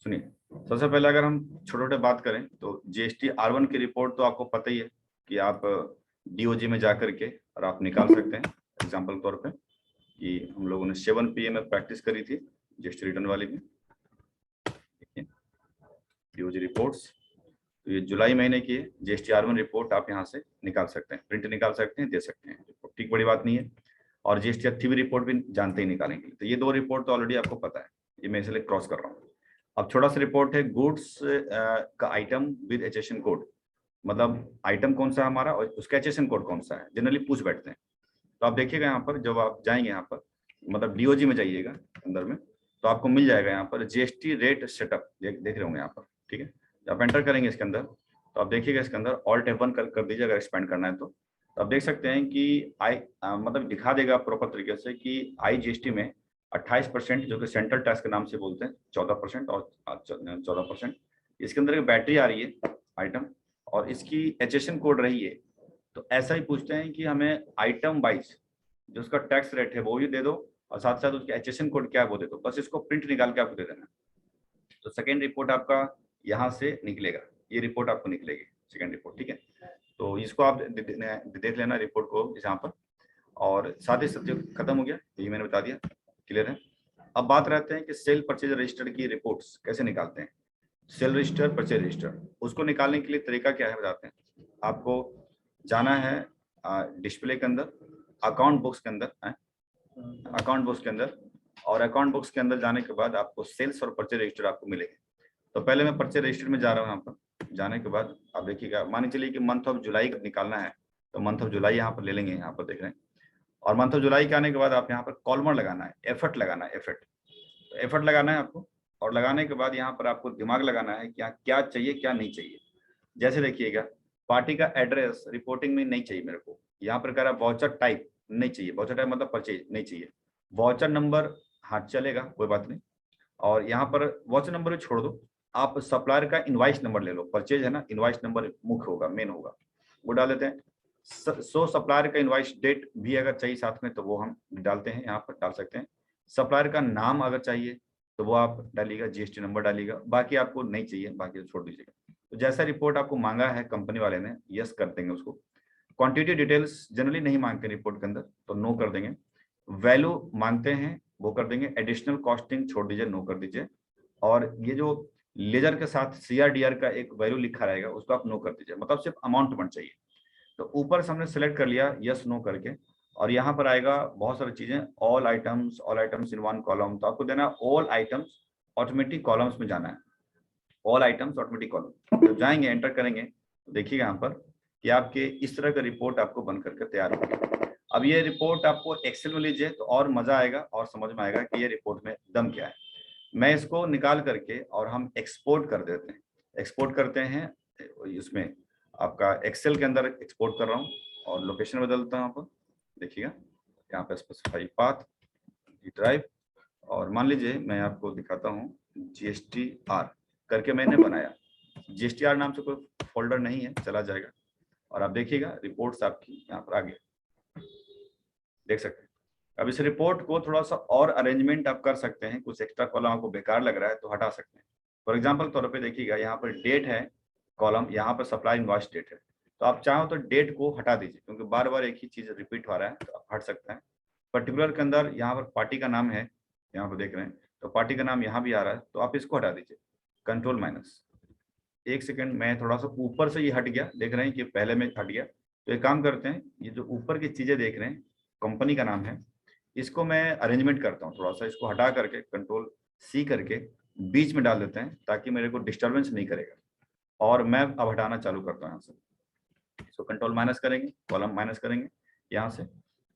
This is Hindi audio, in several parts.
सुनिए, सबसे पहले अगर हम छोटे छोटे बात करें तो जीएसटी R1 की रिपोर्ट तो आपको पता ही है कि आप डीओजी में जा करके और आप निकाल सकते हैं। एग्जाम्पल के तौर पे कि हम लोगों ने 7 PM में प्रैक्टिस करी थी जीएसटी रिटर्न वाली में। डीओजी रिपोर्ट्स, तो ये जुलाई महीने की है। जीएसटी R1 रिपोर्ट आप यहाँ से निकाल सकते हैं, प्रिंट निकाल सकते हैं, दे सकते हैं। ठीक, बड़ी बात नहीं है। और जीएसटी एक्टिव रिपोर्ट भी जानते ही निकालेंगे। तो ये 2 रिपोर्ट तो ऑलरेडी आपको पता है, ये मैं इसलिए क्रॉस कर रहा हूँ। अब छोटा सा रिपोर्ट है गुड्स का आइटम विद एचएसएन कोड, मतलब आइटम कौन सा है हमारा और उसका एचएसएन कोड कौन सा है, जनरली पूछ बैठते हैं। तो आप देखिएगा यहाँ पर, जब आप जाएंगे यहाँ पर मतलब डीओजी में जाइएगा अंदर में, तो आपको मिल जाएगा यहाँ पर जीएसटी रेट सेटअप, देख रहे होंगे यहाँ पर। ठीक है, जब आप एंटर करेंगे इसके अंदर तो आप देखिएगा इसके अंदर ऑल्ट F1 कर दीजिए अगर एक्सपेंड करना है तो आप देख सकते हैं कि मतलब दिखा देगा प्रॉपर तरीके से कि IGST में 28%, जो कि सेंट्रल टैक्स के नाम से बोलते हैं, 14% और 14%। इसके अंदर एक बैटरी आ रही है आइटम और इसकी एचएसएन कोड रही है। तो ऐसा ही पूछते हैं कि हमें आइटम वाइज जो उसका टैक्स रेट है वो भी दे दो और साथ साथ उसके एचएसएन कोड क्या है वो दे दो, बस इसको प्रिंट निकाल के आपको दे देना। तो सेकेंड रिपोर्ट आपका यहाँ से निकलेगा, ये रिपोर्ट आपको निकलेगी सेकेंड रिपोर्ट। ठीक है, तो इसको आप देख लेना रिपोर्ट को यहाँ पर। और साथ ही सब्जेक्ट खत्म हो गया, ये मैंने बता दिया, क्लियर है। अब बात रहते हैं कि सेल परचेज रजिस्टर की रिपोर्ट्स कैसे निकालते हैं। सेल रजिस्टर, परचेज रजिस्टर, उसको निकालने के लिए तरीका क्या है बताते हैं। आपको जाना है डिस्प्ले के अंदर, अकाउंट बुक्स के अंदर, अकाउंट बुक्स के अंदर, और अकाउंट बुक्स के अंदर जाने के बाद आपको सेल्स और परचेज रजिस्टर आपको मिलेंगे। तो पहले मैं परचेज रजिस्टर में जा रहा हूँ। यहाँ पर जाने के बाद आप देखिएगा, मान चलिए कि मंथ ऑफ जुलाई निकालना है तो मंथ ऑफ जुलाई यहाँ पर ले लेंगे, यहाँ पर देख रहे हैं। और मंथ ऑफ जुलाई के आने के बाद आप यहाँ पर कॉलमर लगाना है, एफर्ट लगाना है, एफर्ट लगाना है आपको। और लगाने के बाद यहाँ पर आपको दिमाग लगाना है कि क्या चाहिए क्या नहीं चाहिए। जैसे देखिएगा, पार्टी का एड्रेस रिपोर्टिंग में नहीं चाहिए मेरे को। यहाँ पर कह रहा है वाउचर टाइप नहीं चाहिए, वाउचर टाइप मतलब परचेज नहीं चाहिए। वाउचर नंबर हाँ चलेगा, कोई बात नहीं। और यहाँ पर वाउचर नंबर छोड़ दो, आप सप्लायर का इनवाइस नंबर ले लो, परचेज है ना, इनवाइस नंबर मुख्य होगा, मेन होगा, वो डाल देते हैं। सो सप्लायर का इनवाइस डेट भी अगर चाहिए साथ में तो वो हम डालते हैं, यहाँ पर डाल सकते हैं। सप्लायर का नाम अगर चाहिए तो वो आप डालिएगा, जीएसटी नंबर डालिएगा, बाकी आपको नहीं चाहिए, बाकी तो छोड़ दीजिएगा। तो जैसा रिपोर्ट आपको मांगा है कंपनी वाले ने, यस कर देंगे उसको। क्वांटिटी डिटेल्स जनरली नहीं मांगते रिपोर्ट के अंदर, तो नो कर देंगे। वैल्यू मांगते हैं, वो कर देंगे। एडिशनल कॉस्टिंग छोड़ दीजिए, नो कर दीजिए। और ये जो लेजर के साथ CRDR का एक वैल्यू लिखा रहेगा उसको आप नो कर दीजिए, मतलब सिर्फ अमाउंट बन चाहिए। तो ऊपर से हमने सेलेक्ट कर लिया यस नो करके, और यहाँ पर आएगा बहुत सारी चीजें, all items in one column. तो आपको देना ऑल आइटम्स ऑटोमेटिक कॉलम्स में जाना है, ऑल आइटम्स ऑटोमेटिक कॉलम। तो जाएंगे, एंटर करेंगे, तो देखिएगा यहाँ पर कि आपके इस तरह का रिपोर्ट आपको बन करके तैयार होगी। अब ये रिपोर्ट आपको एक्सेल में लीजिए तो और मजा आएगा और समझ में आएगा कि ये रिपोर्ट में दम क्या है। मैं इसको निकाल करके और हम एक्सपोर्ट कर देते हैं, एक्सपोर्ट करते हैं इसमें आपका एक्सेल के अंदर एक्सपोर्ट कर रहा हूँ और लोकेशन बदलता हूँ। यहाँ पर देखिएगा, यहाँ पे स्पेसिफाई पाथ ड्राइव, और मान लीजिए मैं आपको दिखाता हूँ GSTR करके मैंने बनाया। GSTR नाम से कोई फोल्डर नहीं है, चला जाएगा। और आप देखिएगा रिपोर्ट्स आपकी यहाँ पर आ गई, देख सकते हैं। अब इस रिपोर्ट को थोड़ा सा और अरेंजमेंट आप कर सकते हैं, कुछ एक्स्ट्रा कॉलम आपको बेकार लग रहा है तो हटा सकते हैं। फॉर एग्जांपल तौर पे देखिएगा, यहाँ पर डेट है कॉलम, यहाँ पर सप्लाई इनवॉइस डेट है। तो आप चाहो तो डेट को हटा दीजिए, क्योंकि बार बार एक ही चीज रिपीट हो रहा है, तो आप हट सकते हैं। पर्टिकुलर के अंदर यहाँ पर पार्टी का नाम है, यहाँ पर देख रहे हैं, तो पार्टी का नाम यहाँ भी आ रहा है, तो आप इसको हटा दीजिए, कंट्रोल माइनस। एक सेकेंड, मैं थोड़ा सा ऊपर से ये हट गया, देख रहे हैं कि पहले में हट गया। तो एक काम करते हैं, ये जो ऊपर की चीजें देख रहे हैं, कंपनी का नाम है, इसको मैं अरेंजमेंट करता हूँ थोड़ा सा, इसको हटा करके कंट्रोल C करके बीच में डाल देते हैं, ताकि मेरे को डिस्टर्बेंस नहीं करेगा। और मैं अब हटाना चालू करता हूँ यहाँ से, इसको कंट्रोल माइनस करेंगे, कॉलम माइनस करेंगे यहाँ से।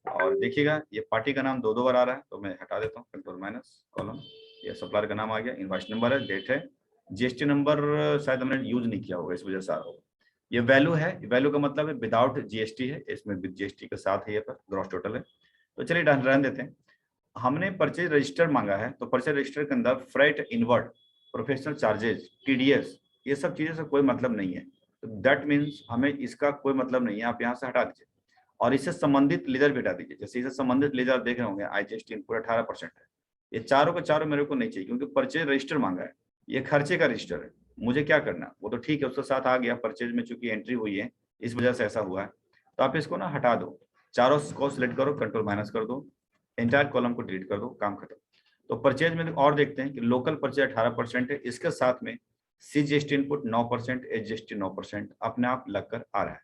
और देखिएगा ये पार्टी का नाम 2 बार आ रहा है, तो मैं हटा देता हूँ, कंट्रोल माइनस कॉलम। ये सप्लायर का नाम आ गया, इनवॉइस नंबर है, डेट है, GST नंबर शायद हमने यूज नहीं किया होगा, इस वजह से आ रहा होगा। ये वैल्यू है, वैल्यू का मतलब है विदाउट GST है, इसमें विद GST के साथ है, ये पर ग्रॉस टोटल है। तो चलिए रहने देते हैं। हमने परचेज रजिस्टर मांगा है, तो परचेज रजिस्टर के अंदर freight, inward, professional charges, TDS, ये सब चीजें से कोई मतलब नहीं है। तो दैट मीन्स हमें इसका कोई मतलब नहीं है, आप यहाँ से हटा दीजिए। और इससे संबंधित लेजर भी हटा दीजिए। जैसे इससे संबंधित लेजर देख रहे होंगे, IGST पूरा 18% है, ये चारों के चारों मेरे को नहीं चाहिए, क्योंकि परचेज रजिस्टर मांगा है, ये खर्चे का रजिस्टर है, मुझे क्या करना, वो तो ठीक है उसके साथ आ गया, परचेज में चूंकि एंट्री हुई है इस वजह से ऐसा हुआ है, तो आप इसको ना हटा दो, चारों को सिलेक्ट करो, कंट्रोल माइनस कर दो, एंटायर कॉलम को डिलीट कर दो, काम खत्म। तो परचेज में और देखते हैं कि लोकल परचेज 18% है, इसके साथ में CGST इनपुट 9%, HGST 9% अपने आप लगकर आ रहा है।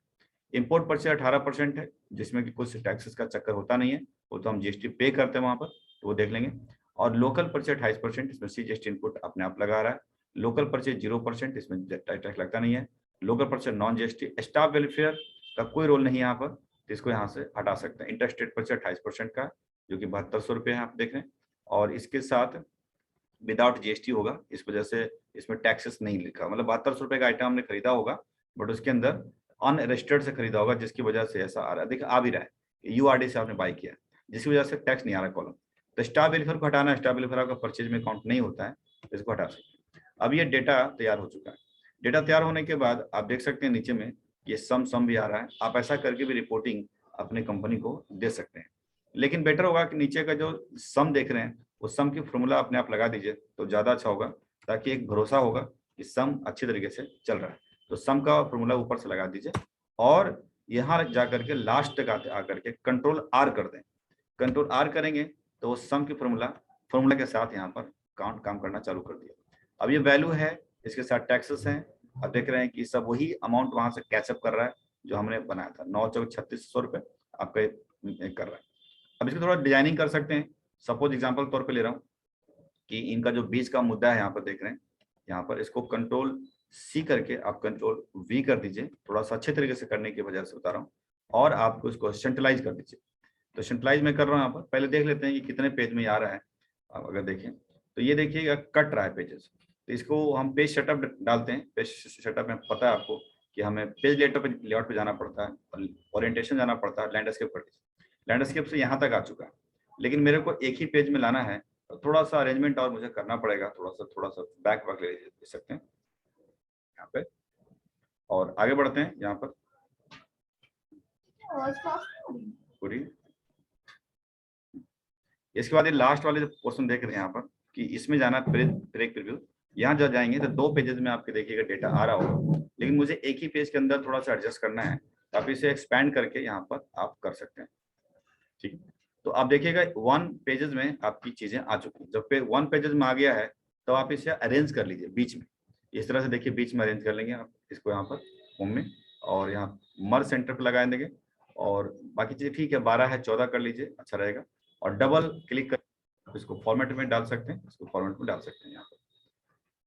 इंपोर्ट परचेज 18% है, जिसमें कि कुछ टैक्सेस का चक्कर होता नहीं है, वो तो हम GST पे करते हैं वहां पर, तो वो देख लेंगे। और लोकल परचेज 28%, इसमें CGST इनपुट अपने आप लगा रहा है। लोकल परचेज 0%, इसमें टैक्स लगता नहीं है। Local purchase non GST, staff welfare का कोई रोल नहीं है यहाँ पर, तो इसको यहाँ से हटा सकते हैं। इंटरस्टेट परचेज 28% का, जो कि 7200 रुपये है, आप देख रहे हैं। और इसके साथ विदाउट GST होगा, इस वजह से इसमें टैक्सेस नहीं लिखा, मतलब 7200 रुपये का आइटम हमने खरीदा होगा, बट उसके अंदर अनरजिस्टर्ड से खरीदा होगा, जिसकी वजह से ऐसा आ रहा है। देखिए आ भी रहा है, URD से आपने बाई किया, जिसकी वजह से टैक्स नहीं आ रहा कॉलम। तो स्टाफ वेलफेयर को हटाना, स्टाफ वेलफेयर आपका परचेज में काउंट नहीं होता है, तो इसको हटा सकते हैं। अब ये डेटा तैयार हो चुका है। डेटा तैयार होने के बाद आप देख सकते हैं नीचे में ये सम भी आ रहा है। आप ऐसा करके भी रिपोर्टिंग अपने कंपनी को दे सकते हैं, लेकिन बेटर होगा कि नीचे का जो सम देख रहे हैं उस सम की फॉर्मूला अपने आप लगा दीजिए, तो ज्यादा अच्छा होगा, ताकि एक भरोसा होगा कि सम अच्छी तरीके से चल रहा है। तो सम का फॉर्मूला ऊपर से लगा दीजिए, और यहाँ जाकर के लास्ट तक आकर के कंट्रोल R कर दें। कंट्रोल R करेंगे तो वो सम की फॉर्मूला के साथ यहाँ पर काम करना चालू कर दिया। अब ये वैल्यू है, इसके साथ टैक्सेस हैं। अब देख रहे हैं कि सब वही अमाउंट वहां से कैचअप कर रहा है जो हमने बनाया था, 9,3600 रुपये आपका कर रहा है। अब इसको थोड़ा डिजाइनिंग कर सकते हैं। सपोज एग्जांपल तौर पे ले रहा हूँ कि इनका जो बीच का मुद्दा है यहाँ पर देख रहे हैं, यहाँ पर इसको कंट्रोल C करके आप कंट्रोल V कर दीजिए, थोड़ा सा अच्छे तरीके से करने की वजह से बता रहा हूँ, और आपको इसको सेंट्रलाइज कर दीजिए। तो सेंट्रलाइज में कर रहा हूँ यहाँ पर, पहले देख लेते हैं कि कितने पेज में आ रहा है। अब अगर देखें तो ये देखिएगा कट रहा है पेजेस, तो इसको हम पेज सेटअप डालते हैं। पेज सेटअप में पता है आपको कि हमें पेज लेआउट पे जाना पड़ता है, ओरिएंटेशन जाना पड़ता है, लैंडस्केप कर दीजिए। लैंडस्केप से यहाँ तक आ चुका है, लेकिन मेरे को एक ही पेज में लाना है, तो थोड़ा सा अरेंजमेंट और मुझे करना पड़ेगा, थोड़ा सा बैक ले सकते हैं यहाँ पे, और आगे बढ़ते हैं यहाँ पर पूरी। इसके बाद ये लास्ट वाले जो पोर्शन देख रहे हैं यहाँ पर, कि इसमें जाना ब्रेक प्रीव्यू, यहाँ जब जाएंगे तो 2 पेजेस में आपके देखिएगा डेटा आ रहा होगा, लेकिन मुझे एक ही पेज के अंदर थोड़ा सा एडजस्ट करना है, तो आप इसे एक्सपैंड करके यहाँ पर आप कर सकते हैं। ठीक है, तो आप देखिएगा 1 पेजेस में आपकी चीजें आ चुकी हैं। जब 1 पेजेस में आ गया है तो आप इसे अरेंज कर लीजिए बीच में, इस तरह से देखिए बीच में अरेंज कर लेंगे आप इसको यहाँ पर होम में, और यहाँ मर्ज सेंटर पर लगा देंगे, और बाकी चीजें ठीक है 12 है 14 कर लीजिए, अच्छा रहेगा। और डबल क्लिक कर इसको फॉर्मेट में डाल सकते हैं, इसको फॉर्मेट में डाल सकते हैं। यहाँ पर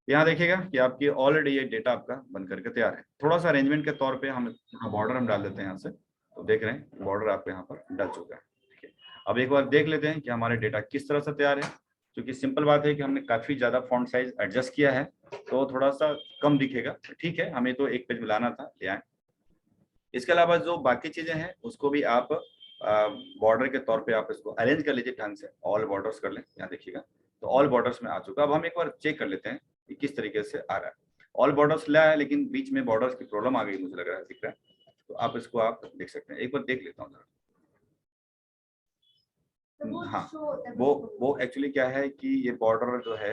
यहाँ देखिएगा कि आपकी ऑलरेडी ये डेटा आपका बन करके तैयार है। थोड़ा सा अरेंजमेंट के तौर पे हम बॉर्डर हम डाल देते हैं यहाँ से, तो देख रहे हैं बॉर्डर आपको यहाँ पर डल चुका है। ठीक है, अब एक बार देख लेते हैं कि हमारे डेटा किस तरह से तैयार है। क्योंकि सिंपल बात है कि हमने काफी ज्यादा फॉन्ट साइज एडजस्ट किया है, तो थोड़ा सा कम दिखेगा, ठीक है, हमें तो एक पेज मिलाना था, ले आए। इसके अलावा जो बाकी चीजें हैं उसको भी आप बॉर्डर के तौर पे आप इसको अरेंज कर लीजिए ढंग से, ऑल बॉर्डर्स कर लें, यहाँ देखिएगा तो ऑल बॉर्डर्स में आ चुका। अब हम एक बार चेक कर लेते हैं कि किस तरीके से आ रहा है। ऑल बॉर्डर्स लाया है, लेकिन बीच में बॉर्डर्स की प्रॉब्लम आ गई, मुझे लग रहा है, दिख रहा है, तो आप इसको आप देख सकते हैं। एक बार देख लेता हूँ जरा। हाँ, वो एक्चुअली क्या है कि ये बॉर्डर जो है,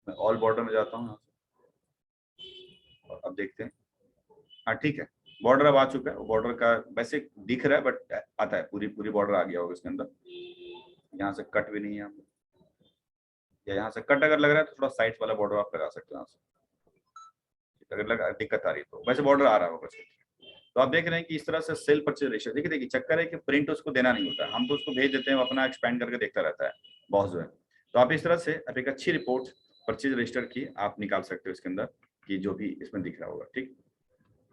मैं ऑल बॉर्डर में जाता हूँ और अब देखते हैं। हाँ ठीक है, बॉर्डर अब आ चुका है। बॉर्डर का वैसे दिख रहा है बट आता है, पूरी बॉर्डर आ गया होगा इसके अंदर। यहाँ से कट भी नहीं है, या यहाँ से कट अगर लग रहा है तो थोड़ा साइड वाला बॉर्डर आप लगा सकते हो यहाँ से, अगर लगा दिक्कत आ रही है तो। वैसे बॉर्डर आ रहा होगा। तो आप देख रहे हैं कि इस तरह से सेल परचेज रेशियो, देखिए चक्कर है कि प्रिंट उसको देना नहीं होता, हम तो उसको भेज देते हैं, वो अपना एक्सपेंड करके देखता रहता है बॉस जो है। तो आप इस तरह से अब एक अच्छी रिपोर्ट परचेज रजिस्टर की आप निकाल सकते हो इसके अंदर, कि जो भी इसमें दिख रहा होगा। ठीक,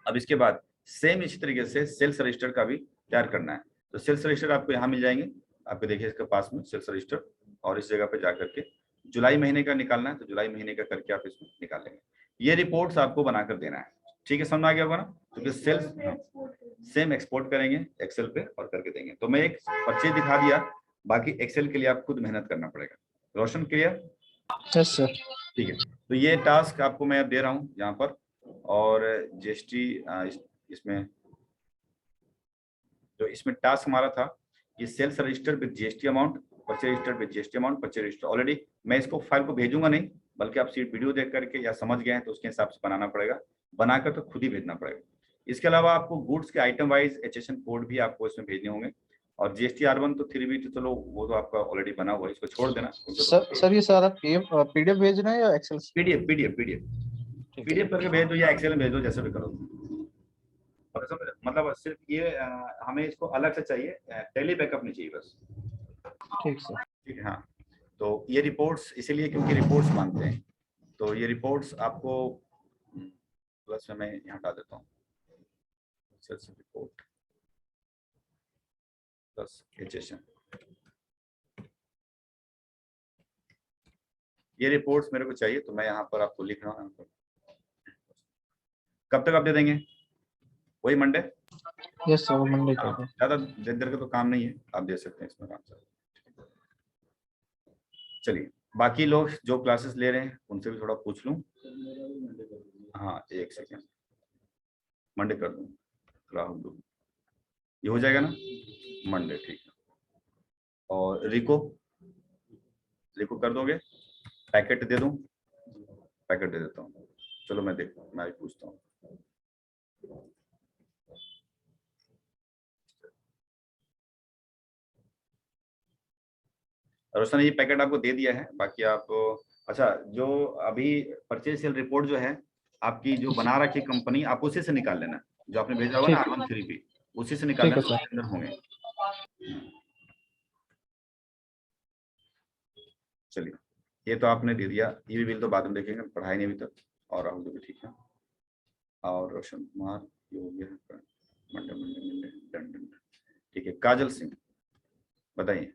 अब इसके बाद सेम इसी तरीके से सेल्स रजिस्टर का भी तैयार करना है। तो सेल्स रजिस्टर आपको यहाँ मिल जाएंगे, आपको देखिए इसके पास में सेल्स रजिस्टर, और इस जगह पे जाकर के जुलाई महीने का निकालना है, तो जुलाई महीने का करके आप इसमें निकाल लेंगे। ये रिपोर्ट्स आपको बनाकर देना है। ठीक है, समझ आ गया होगा ना? क्योंकि सेल्स सेम एक्सपोर्ट करेंगे एक्सेल पे और करके देंगे। तो मैं एक परचेज दिखा दिया, बाकी एक्सेल के लिए आप खुद मेहनत करना पड़ेगा। रोशन क्लियर? Yes sir. ठीक है, तो ये टास्क आपको मैं अब दे रहा हूँ यहाँ पर, और GST इसमें जो इसमें टास्क हमारा था ये sales registered with GST amount, purchase registered with GST amount, purchase register already. मैं इसको फाइल को भेजूंगा नहीं, बल्कि आप सिर्फ वीडियो देख करके या समझ गए हैं तो उसके हिसाब से बनाना पड़ेगा, बनाकर तो खुद ही भेजना पड़ेगा। इसके अलावा आपको गुड्स के आइटम वाइज एचएसएन कोड भी आपको इसमें भेजने होंगे, और जीएसटी R1 तो 3B तो चलो वो तो आपका ऑलरेडी बना हुआ है, इसको छोड़ देना। सर ये सारा पीडीएफ भेज रहे हैं या एक्सेल? पीडीएफ करके भेज दो या एक्सेल में भेज दो, जैसे भी करो। मतलब सिर्फ ये हमें इसको अलग से चाहिए, टेली बैकअप नहीं चाहिए बस। ठीक सर, ठीक है। हाँ, तो ये रिपोर्ट्स इसीलिए क्योंकि रिपोर्ट्स मांगते हैं, तो ये रिपोर्ट्स आपको प्लस में मैं यहाँ हटा देता हूँ, रिपोर्ट प्लस एचएसएन। ये रिपोर्ट्स मेरे को चाहिए, तो मैं यहाँ पर आपको लिख रहा हूँ। कब तक आप दे देंगे? वही मंडे? यस सर, मंडे का। ज्यादा देर का तो काम नहीं है, आप दे सकते हैं इसमें काम से। चलिए, बाकी लोग जो क्लासेस ले रहे हैं उनसे भी थोड़ा पूछ लूं। हाँ, एक सेकेंड, मंडे कर दूं। राहुल, ये हो जाएगा ना मंडे? ठीक है। और रिको कर दोगे? पैकेट दे दूं? पैकेट दे देता हूँ। चलो मैं देखता हूँ, मैं भी पूछता हूँ। रोशन ने ये पैकेट आपको दे दिया है, बाकी आप अच्छा, जो अभी परचेज सेल रिपोर्ट जो है आपकी जो बना रखी कंपनी, आप उसी से निकाल लेना, जो आपने भेजा होगा ना R1 3B, उसी से निकाल लेना, उसके अंदर होंगे। चलिए, ये तो आपने दे दिया, ये बिल तो बाद में देखेंगे, पढ़ाई नहीं अभी तक। और राहुल भी ठीक है, और रोशन कुमार ये हो गया, मंडे डन। ठीक है, काजल सिंह बताइए।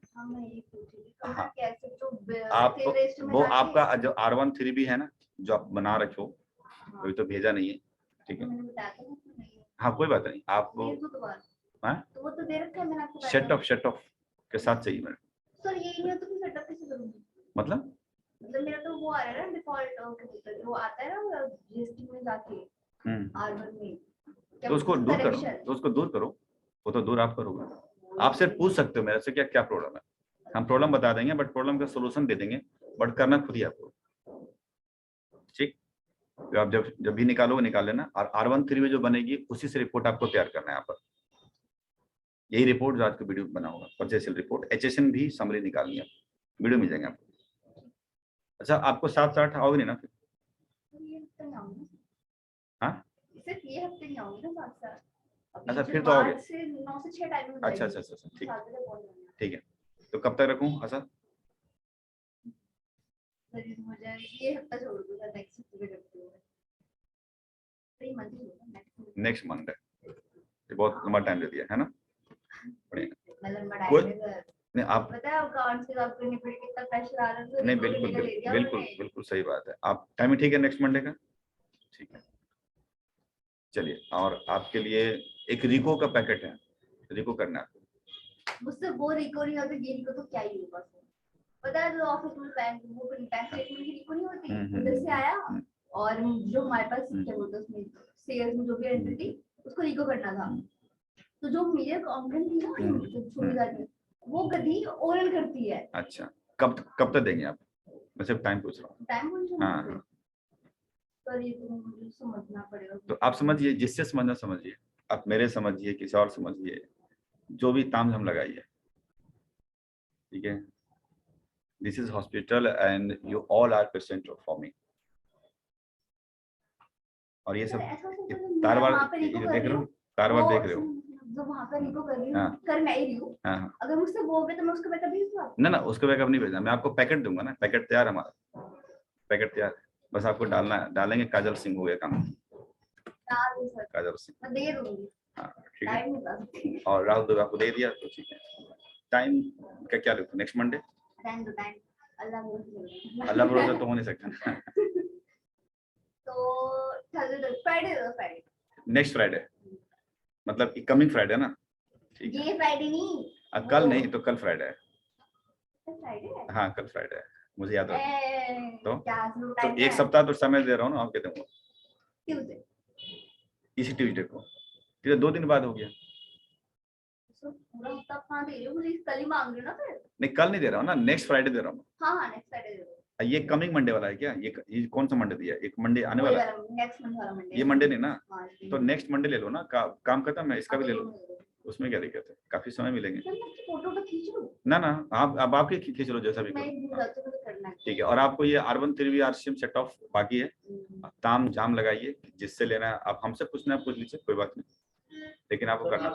हाँ, आप वो आपका जो R1 3B है ना, जो आप बना रखे हो, अभी तो भेजा नहीं है। ठीक है, हाँ कोई बात नहीं। आप सेट ऑफ के साथ चाहिए मेरे सर, ये नहीं तो फिर सेटअप कैसे करूंगी? मतलब मेरा तो वो आ रहा है ना डिफॉल्ट, वो आता है ना जीएसटी में जाके R1 में, तो उसको दूर करो, वो तो दूर आप करोगे। आप सिर्फ पूछ सकते हो मेरे से क्या प्रॉब्लम है, हम प्रॉब्लम बता देंगे, बट प्रॉब्लम का सोल्यूशन दे देंगे, बट करना खुद ही आपको। ठीक, तो आप जब भी निकालोगे निकाल लेना, और R1 3B जो बनेगी उसी से रिपोर्ट आपको तैयार करना है। यहाँ पर यही रिपोर्ट जो आज का वीडियो बना होगा, परचेज सेल रिपोर्ट, एचएसएन भी समरी निकालनी है, वीडियो मिल जाएंगे आपको। अच्छा, आपको 7-8 आओगे नहीं ना फिर? हाँ, ये हफ्ते नहीं आऊंगी ना 7-8। अच्छा, फिर तो आओगे। 9 से 6 टाइम में। अच्छा, ठीक है। तो कब तक रखूं? अच्छा, ये हफ्ता छोड़ दूंगा, नेक्स्ट हफ्ते करती हूं। Next Monday. ये बहुत लंबा टाइम दे दिया है ना? नहीं, आप पता है अकाउंट्स के साथ करने पर कितना प्रेशर आ रहा है। नहीं, बिल्कुल सही बात है। आप टाइम ठीक है नेक्स्ट मंडे का? ठीक है, चलिए। और आपके लिए एक रिको का पैकेट है, रिको करना है। मुझसे वो रिको नहीं होता, ये रिको तो क्या ही होगा। पता है जो ऑफिस में बैंक स्टेटमेंट की रिको नहीं होती, उधर से आया, और जो हमारे पास क्या बोलते हैं उसमें सेल्स में जो भी एंट्री थी उसको रिको करना था। तो जो मेरे अकाउंटेंट थी ना, जो छोटी जाती, वो गधी ओरल करती है। अच्छा, कब तक देंगे आप? मैं सिर्फ टाइम पूछ रहा हूँ। टाइम पूछ रहा हूँ? हाँ, पर ये तो मुझे समझना पड़ेगा। तो आप समझिए, जिससे समझना समझिए, आप मेरे समझिए, किसी और समझिए, जो भी ताम झाम लगाइए। ठीक है, this is hospital and you all are patient for me. और ये सब तार-बार देख रहे हो, तार-बार देख रहे हो, जो वहां पर रिको कर रही हूं, कर मैं ही रही हूं। अगर मुझसे बोलोगे तो मैं उसको बैकअप भेज दूंगा। ना, उसको बैकअप नहीं भेजना, मैं आपको पैकेट दूंगा ना, पैकेट तैयार है हमारा, पैकेट तैयार है, बस आपको डालना है, डालेंगे। काजल सिंह हो गया काम, काजल सिंह मैं दे दूंगी। हाँ, ठीक है। और राहुल दुबे आपको दे दिया, तो ठीक है। टाइम का क्या लिखो? Next Monday? टाइम अल्लाह भरोसा तो हो नहीं सकता। तो फ्राइडे नेक्स्ट फ्राइडे, मतलब कमिंग फ्राइडे ना? ठीक है, ये फ्राइडे नहीं, कल नहीं तो कल फ्राइडे है। फ्राइडे है? हाँ, कल फ्राइडे है, मुझे याद है। तो एक है? सप्ताह तो समय दे रहा हूँ ना, आपके दूंगा ट्यूसडे, इसी ट्यूसडे को, फिर 2 दिन बाद हो गया। सर पूरा हफ्ता आप कहाँ दे रहे हो, मुझे कल ही मांग रहे हो ना फिर। नहीं कल नहीं दे रहा हूँ ना, नेक्स्ट फ्राइडे दे रहा हूँ। हाँ हाँ नेक्स्ट फ्राइडे दे दो। ये कमिंग मंडे वाला है क्या? ये कौन सा मंडे दिया? एक मंडे आने वाला है, नेक्स्ट मंथ वाला मंडे। ये मंडे नहीं ना, हाँ, तो नेक्स्ट मंडे ले लो ना, काम खत्म है, इसका भी ले लो, लो। उसमें क्या दिक्कत है, काफी समय मिलेंगे। फोटो तो खींच लो ना ना, आप अब आपके खींच लो जैसा भी मैं करो। भूल जाती हूँ, तो करना है। ठीक है, और आपको ये R1 3V RCM set of बाकी है, ताम झाम लगाइए, जिससे लेना है आप हमसे पूछना है पूछ लीजिए, कोई बात नहीं, लेकिन आपको करना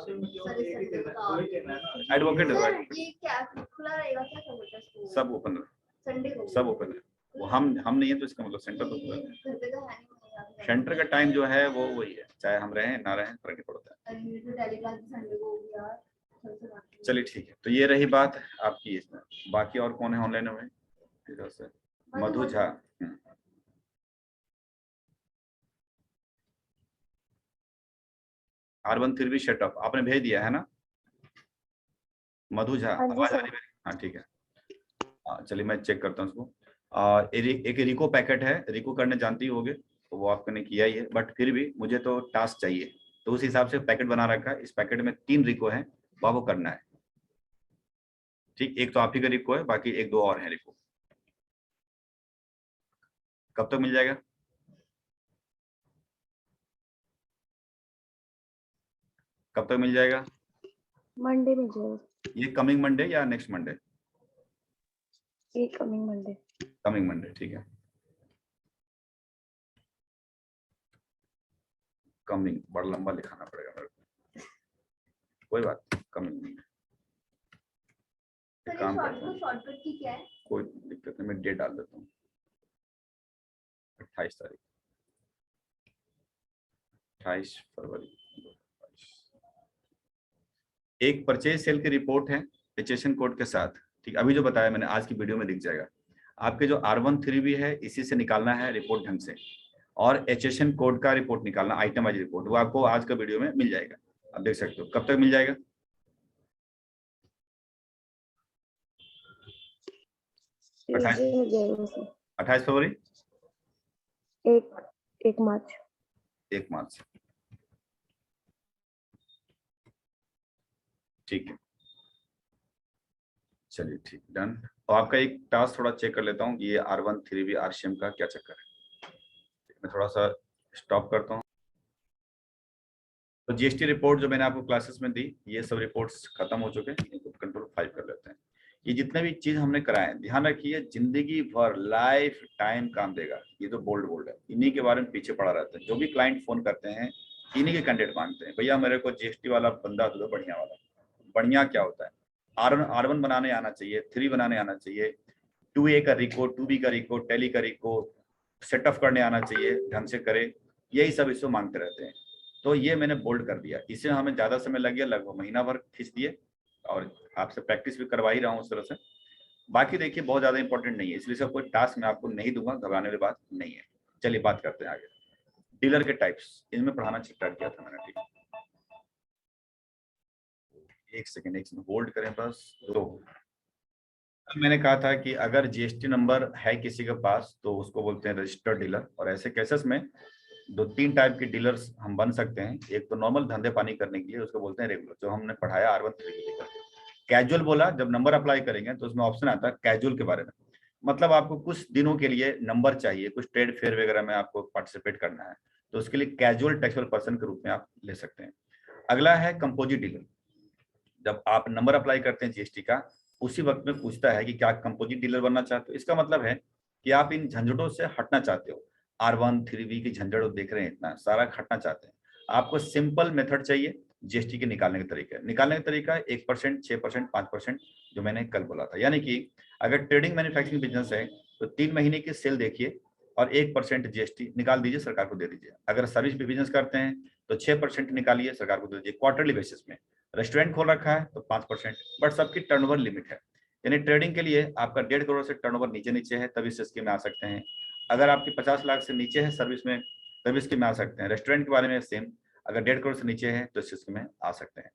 एडवोकेट है। ये क्या खुला रहेगा क्या, सब होता है सब ओपन है, संडे को? सब ओपन है, वो हम नहीं है तो इसका मतलब सेंटर तो खुला है। घर पे तो है नहीं। सेंटर का टाइम जो है वो वही है, चाहे हम रहें ना रहें फर्क नहीं पड़ता है। अरे तो डेली क्लास संडे को होगी यार। चलिए ठीक है, तो ये रही बात आपकी इसमें। बाकी और कौन है ऑनलाइन में इधर से? मधु झा। R1 3V सेटअप आपने भेज दिया है ना मधु झा? आवाज आ रही है? हाँ ठीक है, चलिए मैं चेक करता हूँ उसको। एक रिको पैकेट है, रिको करने जानती होगे तो वो आपने किया ही है, बट फिर भी मुझे तो टास्क चाहिए, तो उस हिसाब से पैकेट बना रखा है। इस पैकेट में 3 रिको है, वो करना है। ठीक, एक तो आप ही का रिको है, बाकी 1-2 और है रिको। कब तक मिल जाएगा? कब तक मिल जाएगा? मंडे मिल जाएगा। ये कमिंग मंडे या नेक्स्ट मंडे? ये कमिंग मंडे। कमिंग मंडे, ठीक है। कमिंग बड़ा लंबा लिखाना पड़ेगा मेरे को, कोई बात, कमिंग मंडे। काम करता हूँ, शॉर्टकट की क्या है? कोई दिक्कत नहीं, मैं डेट डाल देता हूँ 28 तारीख, 28 फरवरी। एक परचेज सेल की रिपोर्ट है एचएसएन कोड के साथ। ठीक, अभी जो बताया मैंने आज की वीडियो में दिख जाएगा। आपके जो R1 3V है इसी से निकालना है रिपोर्ट ढंग से, और एचएसएन कोड का रिपोर्ट निकालना, आइटम वाइज रिपोर्ट, वो आपको आज का वीडियो में मिल जाएगा। आप देख सकते हो। कब तक मिल जाएगा? 28 फरवरी, 1 मार्च। 1 मार्च, ठीक है। चलिए ठीक, डन। और आपका एक टास्क थोड़ा चेक कर लेता हूँ कि ये R1 3V RCM का क्या चक्कर है। मैं थोड़ा सा स्टॉप करता हूँ। तो जीएसटी रिपोर्ट जो मैंने आपको क्लासेस में दी, ये सब रिपोर्ट्स खत्म हो चुके हैं। इनको कंट्रोल 5 कर लेते हैं। ये जितने भी चीज हमने कराए, ध्यान रखिए, जिंदगी भर लाइफ टाइम काम देगा। ये तो बोल्ड है, इन्हीं के बारे में पीछे पड़ा रहता है। जो भी क्लाइंट फोन करते हैं इन्हीं के कैंडिडेट मांगते हैं, भैया मेरे को जीएसटी वाला बंदा दो, बढ़िया वाला। बढ़िया क्या होता है? R1 बनाने आना चाहिए, 3 बनाने आना चाहिए, 2A का रिको, 2B का रिको, टैली का रिको सेटअप करने आना चाहिए, ढंग से करे, यही सब इसको मांगते रहते हैं। तो ये मैंने बोल्ड कर दिया। इसे हमें ज्यादा समय लग गया, लगभग महीना भर खींच दिए, और आपसे प्रैक्टिस भी करवा ही रहा हूँ उस तरह से। बाकी देखिए बहुत ज्यादा इंपॉर्टेंट नहीं है, इसलिए सब कोई टास्क मैं आपको नहीं दूंगा, घबराने वाली बात नहीं है। चलिए बात करते हैं आगे। डीलर के टाइप्स, इनमें पढ़ाना स्टार्ट किया था मैंने। ठीक, एक सेकेंड होल्ड करें बस। तो मैंने कहा था कि अगर जीएसटी नंबर है किसी के पास तो उसको बोलते हैं रजिस्टर्ड डीलर, और ऐसे केसेस में 2-3 टाइप के डीलर्स हम बन सकते हैं। एक तो नॉर्मल धंधे पानी करने के लिए, उसको बोलते हैं रेगुलर, जो हमने पढ़ाया R1 3V डीलर। कैजुअल बोला, जब नंबर अप्लाई करेंगे तो उसमें ऑप्शन आता है कैजुअल के बारे में, मतलब आपको कुछ दिनों के लिए नंबर चाहिए, कुछ ट्रेड फेयर वगैरह में आपको पार्टिसिपेट करना है, तो उसके लिए कैजुअल टैक्सेबल पर्सन के रूप में आप ले सकते हैं। अगला है कंपोजिट डीलर। जब आप नंबर अप्लाई करते हैं जीएसटी का, उसी वक्त में पूछता है कि क्या कंपोजिट डीलर बनना चाहते हो। इसका मतलब है कि आप इन झंझटों से हटना चाहते हो। R1 3V की झंझट देख रहे हैं, इतना सारा हटना चाहते हैं। आपको सिंपल मेथड चाहिए जीएसटी के निकालने का तरीका। निकालने का तरीका 1%, 6%, 5%, जो मैंने कल बोला था। यानी कि अगर ट्रेडिंग मैन्युफैक्चरिंग बिजनेस है तो 3 महीने की सेल देखिए और 1% जीएसटी निकाल दीजिए, सरकार को दे दीजिए। अगर सर्विस भी बिजनेस करते हैं तो 6% निकालिए, सरकार को दे दीजिए क्वार्टरली बेसिस में। रेस्टोरेंट खोल रखा है तो 5%, बट सबकी टर्नओवर लिमिट है। यानी ट्रेडिंग के लिए आपका 1.5 करोड़ से टर्नओवर नीचे है तभी इस स्कीम में आ सकते हैं। अगर आपकी 50 लाख से नीचे है सर्विस में तभी स्कीम में आ सकते हैं। रेस्टोरेंट के बारे में सेम, अगर 1.5 करोड़ से नीचे है तो इस स्कीम में आ सकते हैं।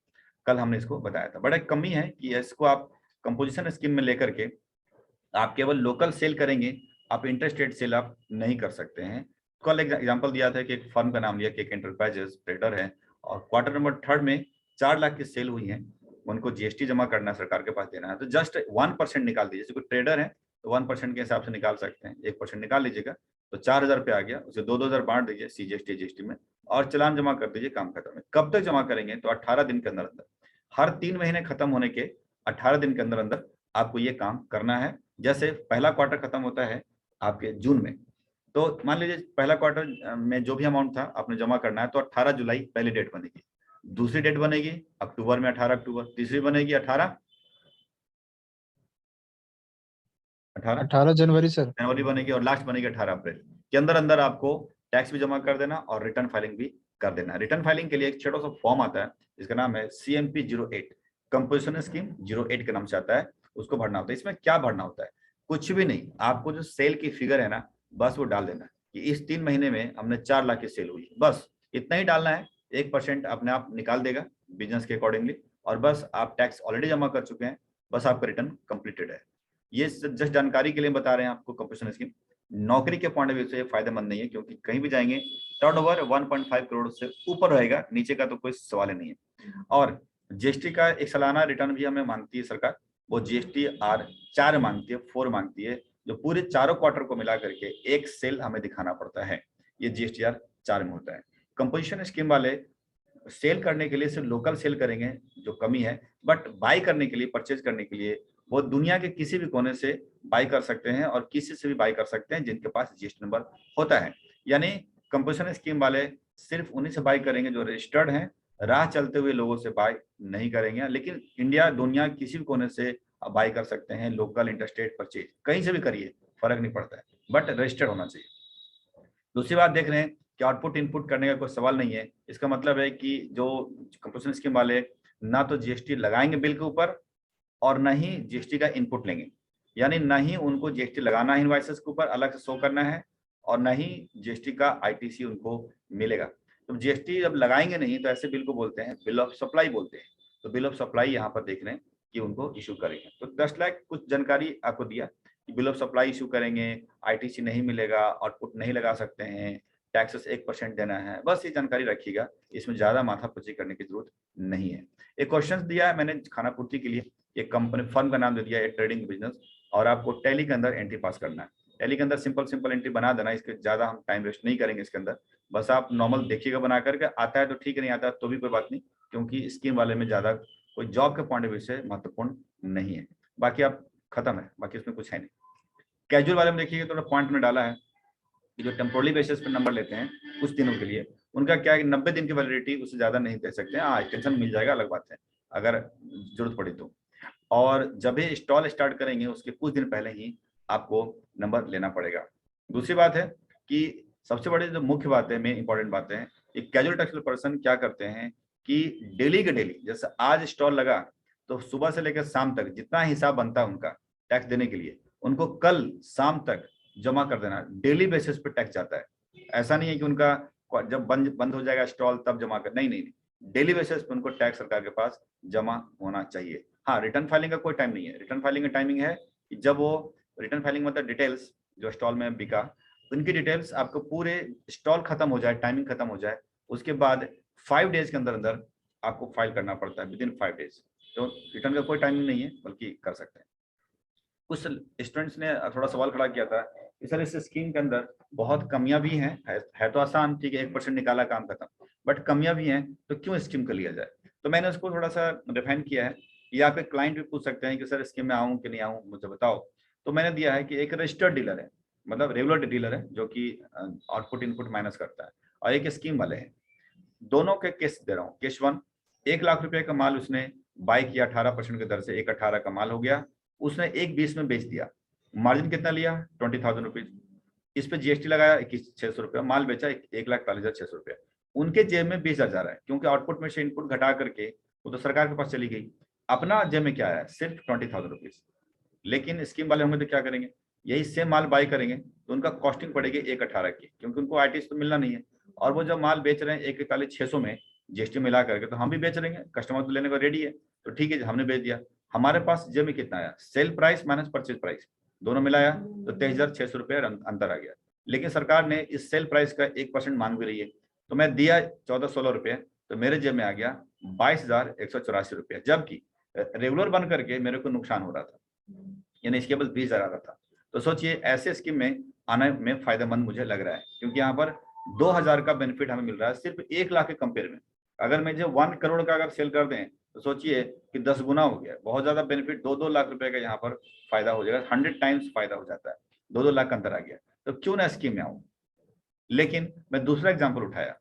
कल हमने इसको बताया था। बड़ा एक कमी है कि इसको आप कंपोजिशन स्कीम में लेकर के आप केवल लोकल सेल करेंगे, आप इंटरस्टेट सेल आप नहीं कर सकते हैं। कल एग्जांपल दिया था कि एक फर्म का नाम लिया कि एक एंटरप्राइजेस ट्रेडर है, और क्वार्टर नंबर 3 में 4 लाख की सेल हुई है, उनको जीएसटी जमा करना है, सरकार के पास देना है, तो जस्ट 1% निकाल दीजिए। जैसे कोई ट्रेडर है तो 1% के हिसाब से निकाल सकते हैं, 1% निकाल लीजिएगा तो 4,000 रुपये आ गया, उसे 2,000 बांट दीजिए सीजीएसटी जीएसटी में और चालान जमा कर दीजिए, काम खत्म है। कब तक जमा करेंगे? तो 18 दिन के अंदर अंदर, हर 3 महीने खत्म होने के 18 दिन के अंदर अंदर आपको ये काम करना है। जैसे पहला क्वार्टर खत्म होता है आपके जून में, तो मान लीजिए पहला क्वार्टर में जो भी अमाउंट था आपने जमा करना है, तो 18 जुलाई पहली डेट बनेगी, दूसरी डेट बनेगी अक्टूबर में 18 अक्टूबर, तीसरी बनेगी 18 जनवरी सर। जनवरी बनेगी और लास्ट बनेगी 18 अप्रैल के अंदर अंदर आपको टैक्स भी जमा कर देना और रिटर्न फाइलिंग भी कर देना। रिटर्न फाइलिंग के लिए एक छोटा सा फॉर्म आता है, इसका नाम है CMP 08, कंपोजिशन स्कीम 08 के नाम से आता है, उसको भरना होता है। इसमें क्या भरना होता है? कुछ भी नहीं, आपको जो सेल की फिगर है ना, बस वो डाल देना कि इस 3 महीने में हमने 4 लाख की सेल हुई, बस इतना ही डालना है। 1% अपने आप निकाल देगा बिजनेस के अकॉर्डिंगली, और बस आप टैक्स ऑलरेडी जमा कर चुके हैं, बस आपका रिटर्न कंप्लीटेड है। ये जस्ट जानकारी के लिए बता रहे हैं आपको कंपोजिशन स्कीम। नौकरी के पॉइंट ऑफ व्यू से फायदेमंद नहीं है, क्योंकि कहीं भी जाएंगे टर्नओवर 1.5 करोड़ से ऊपर रहेगा, नीचे का तो कोई सवाल ही नहीं है। और जीएसटी का एक सालाना रिटर्न भी हमें मांगती है सरकार, वो GSTR 4 मांगती है, 4 मांगती है, जो पूरे चारों क्वार्टर को मिला करके एक सेल हमें दिखाना पड़ता है, ये GSTR 4 में होता है। कंपोजिशन स्कीम वाले सेल करने के लिए सिर्फ लोकल सेल करेंगे, जो कमी है, बट बाई करने के लिए, परचेज करने के लिए वो दुनिया के किसी भी कोने से बाई कर सकते हैं और किसी से भी बाई कर सकते हैं जिनके पास GST नंबर होता है। यानी कंपोजिशन स्कीम वाले सिर्फ उन्हीं से बाई करेंगे जो रजिस्टर्ड हैं, राह चलते हुए लोगों से बाई नहीं करेंगे। लेकिन इंडिया दुनिया किसी भी कोने से बाई कर सकते हैं, लोकल इंटरस्टेट परचेज कहीं से भी करिए, फर्क नहीं पड़ता है, बट रजिस्टर्ड होना चाहिए। दूसरी बात देख रहे हैं कि आउटपुट इनपुट करने का कोई सवाल नहीं है। इसका मतलब है कि जो कंपोजिशन स्कीम वाले ना तो GST लगाएंगे बिल के ऊपर और ना ही GST का इनपुट लेंगे, यानी ना ही उनको GST लगाना है इनवॉइसेस के ऊपर अलग से शो करना है, और ना ही GST का ITC उनको मिलेगा। तो GST जब लगाएंगे नहीं तो ऐसे बिल को बोलते हैं बिल ऑफ सप्लाई बोलते हैं। तो बिल ऑफ सप्लाई यहाँ पर देख रहे हैं कि उनको इशू करेंगे। तो 10 लाख कुछ जानकारी आपको दिया कि बिल ऑफ सप्लाई इशू करेंगे, ITC नहीं मिलेगा, आउटपुट नहीं लगा सकते हैं, टैक्सेस 1% देना है, बस ये जानकारी रखिएगा, इसमें ज्यादा माथापच्ची करने की जरूरत नहीं है। एक क्वेश्चन दिया है मैंने खाना पूर्ति के लिए, एक कंपनी फर्म का नाम दे दिया है, ट्रेडिंग बिजनेस, और आपको टैली के अंदर एंट्री पास करना है। टैली के अंदर सिंपल एंट्री बना देना, इसके ज्यादा हम टाइम वेस्ट नहीं करेंगे इसके अंदर, बस आप नॉर्मल देखिएगा बना करके, आता है तो ठीक है, नहीं आता तो भी कोई बात नहीं, क्योंकि स्कीम वाले में ज्यादा कोई जॉब के पॉइंट ऑफ व्यू से महत्वपूर्ण नहीं है। बाकी आप खत्म है, बाकी उसमें कुछ है नहीं। कैजुअल वाले में देखिएगा थोड़ा पॉइंट में डाला है कि जो टेम्पोरली बेसिस पे नंबर लेते हैं कुछ दिनों के लिए, उनका क्या है 90 दिन की वैलिडिटी, उससे ज्यादा नहीं दे सकते हैं। हाँ, एक्सटेंशन मिल जाएगा, अलग बात है अगर जरूरत पड़ी तो। और जब भी स्टॉल स्टार्ट करेंगे उसके कुछ दिन पहले ही आपको नंबर लेना पड़ेगा। दूसरी बात है कि सबसे बड़ी जो मुख्य बात है, मेन इंपॉर्टेंट बात है, एक कैजुअल टैक्सेबल पर्सन क्या करते हैं कि डेली के डेली, जैसे आज स्टॉल लगा तो सुबह से लेकर शाम तक जितना हिसाब बनता है उनका टैक्स देने के लिए, उनको कल शाम तक जमा कर देना। डेली बेसिस पे टैक्स जाता है, ऐसा नहीं है कि उनका जब बंद हो जाएगा स्टॉल तब जमा कर, नहीं, डेली बेसिस पे उनको टैक्स सरकार के पास जमा होना चाहिए। हाँ, रिटर्न फाइलिंग का कोई टाइम नहीं है। रिटर्न फाइलिंग का टाइमिंग है कि जब वो रिटर्न फाइलिंग मतलब डिटेल्स जो स्टॉल में बिका उनकी डिटेल्स आपको पूरे स्टॉल खत्म हो जाए, टाइमिंग खत्म हो जाए, उसके बाद 5 डेज के अंदर अंदर आपको फाइल करना पड़ता है, विदिन 5 डेज। तो रिटर्न का कोई टाइमिंग नहीं है, बल्कि कर सकते हैं। कुछ स्टूडेंट्स ने थोड़ा सवाल खड़ा किया था कि सर इस स्कीम के अंदर बहुत कमियां भी हैं, है तो आसान, ठीक है 1% निकाला काम खत्म, बट कमियां भी हैं, तो क्यों स्कीम कर लिया जाए। तो मैंने उसको थोड़ा सा डिफाइन किया है, या फिर क्लाइंट भी पूछ सकते हैं कि सर स्कीम में आऊँ कि नहीं आऊँ, मुझे बताओ। तो मैंने दिया है कि एक रजिस्टर्ड डीलर है, मतलब रेगुलर डीलर है जो कि आउटपुट इनपुट माइनस करता है, और एक स्कीम वाले हैं। दोनों के केस दे रहा हूँ। केस 1, 1 लाख रुपए का माल उसने बाई किया 18% की दर से, 1.18 का माल हो गया, उसने 1.20 में बेच दिया। मार्जिन कितना लिया? 20,000 रुपीज। इस पे GST लगाया 21,600 रुपया, माल बेचा 1,40,600 रुपया। उनके जेब में 20,000 जा रहा है, क्योंकि आउटपुट में से इनपुट घटा करके वो तो सरकार के पास चली गई, अपना जेब में क्या है? सिर्फ 20,000 रुपीज। लेकिन स्कीम वाले होंगे तो क्या करेंगे, यही सेम माल बाई करेंगे तो उनका कॉस्टिंग पड़ेगी 1.18 की, क्योंकि उनको ITC तो मिलना नहीं है। और वो जब माल बेच रहे हैं 1,41,600 में GST मिला करके, तो हम भी बेच रहेंगे, कस्टमर तो लेने को रेडी है, तो ठीक है हमने बेच दिया। हमारे पास जेब में कितना आया? Sale price minus purchase price, दोनों मिलाया तो 23,600 रुपये अंतर आ गया। लेकिन सरकार ने इस सेल प्राइस का 1% मांग भी रही है, तो मैं दिया 14-16 रुपये, तो मेरे जेब में आ गया 22,184 रुपये, जबकि रेगुलर बन करके मेरे को नुकसान हो रहा था, यानी इसके बस 20,000 आ रहा था। तो सोचिए ऐसे स्कीम में आने में फायदेमंद मुझे लग रहा है, क्योंकि यहाँ पर 2,000 का बेनिफिट हमें मिल रहा है सिर्फ 1 लाख के कंपेयर में। अगर मुझे 1 करोड़ का अगर सेल कर दें तो सोचिए कि 10 गुना हो गया, बहुत ज्यादा बेनिफिट। 2-2 लाख रुपए का यहाँ पर फायदा हो जाएगा, 100 टाइम्स फायदा हो जाता है, 2-2 लाख का अंतर आ गया। तो क्यों ना स्कीम में आऊं। लेकिन मैं दूसरा एग्जाम्पल उठाया।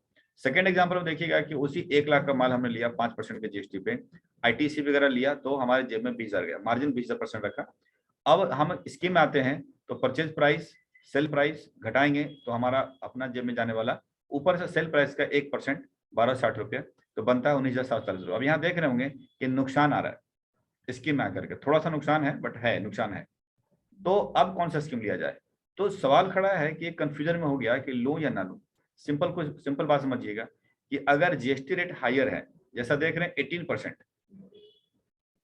सेकेंड एग्जाम्पल में देखिएगा कि उसी 1 लाख का माल हमने लिया 5% के जीएसटी पे, आईटीसी वगैरह लिया तो हमारे जेब में 20,000 गया, मार्जिन 20% रखा। अब हम स्कीम में आते हैं तो परचेज प्राइस सेल प्राइस घटाएंगे तो हमारा अपना जेब में जाने वाला ऊपर से सेल प्राइस का 1% 1260 रुपया, तो बनता है 19,740 रुपये। अब यहाँ देख रहे होंगे कि नुकसान आ रहा है स्कीम में आकर के, थोड़ा सा नुकसान है बट है नुकसान है। तो अब कौन सा स्कीम लिया जाए? तो सवाल खड़ा है कि कंफ्यूजन में हो गया कि लूं या ना लूं। सिंपल बात समझिएगा कि अगर जीएसटी रेट हायर है, जैसा देख रहे हैं 18%,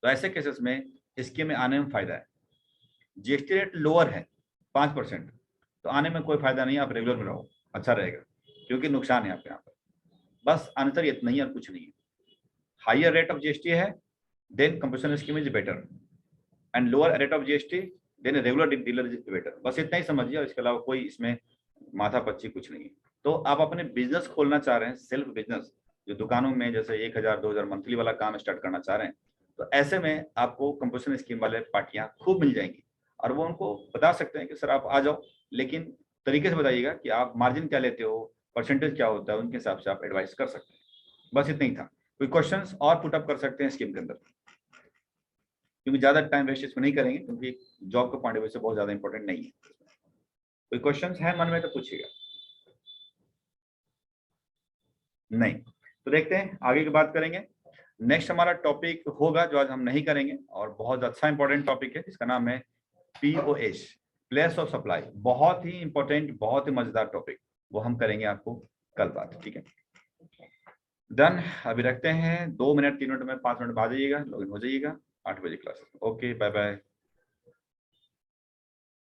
तो ऐसे केसेस में स्कीम में आने में फायदा है। जीएसटी रेट लोअर है 5%, तो आने में कोई फायदा नहीं है, आप रेगुलर में रहो, अच्छा रहेगा, क्योंकि नुकसान है आपके यहाँ पर। बस अंतर इतना ही और कुछ नहीं है। हायर रेट ऑफ जीएसटी है than compulsory scheme is better, and lower rate of GST than regular dealer is better. बस इतना ही समझिए, और इसके अलावा कोई इसमें माथा पच्ची कुछ नहीं है। तो आप अपने बिजनेस खोलना चाह रहे हैं, सेल्फ बिजनेस, जो दुकानों में जैसे 1,000-2,000 मंथली वाला काम स्टार्ट करना चाह रहे हैं, तो ऐसे में आपको कंपल्सरी स्कीम वाले पार्टियां खूब मिल जाएंगी, और वो उनको बता सकते हैं कि सर आप आ जाओ, लेकिन तरीके से बताइएगा कि आप मार्जिन क्या लेते हो, परसेंटेज क्या होता है, उनके हिसाब से आप एडवाइस कर सकते हैं। बस इतना ही था। कोई क्वेश्चंस और पुटअप कर सकते हैं स्कीम के अंदर, क्योंकि ज्यादा टाइम वेस्ट इसमें नहीं करेंगे, क्योंकि जॉब के पॉइंट ऑफ व्यू से बहुत ज्यादा इंपॉर्टेंट नहीं है। कोई क्वेश्चंस है मन में तो पूछिएगा। नहीं तो देखते हैं आगे की बात करेंगे। नेक्स्ट हमारा टॉपिक होगा जो आज हम नहीं करेंगे, और बहुत अच्छा इंपॉर्टेंट टॉपिक है, जिसका नाम है पीओएस, प्लेस ऑफ सप्लाई। बहुत ही इंपॉर्टेंट, बहुत ही मजेदार टॉपिक, वो हम करेंगे आपको कल बात, ठीक है। डन, अभी रखते हैं। 2 मिनट 3 मिनट में 5 मिनट बाद जाइएगा, लॉगिन हो जाइएगा 8 बजे क्लास। Okay, bye bye.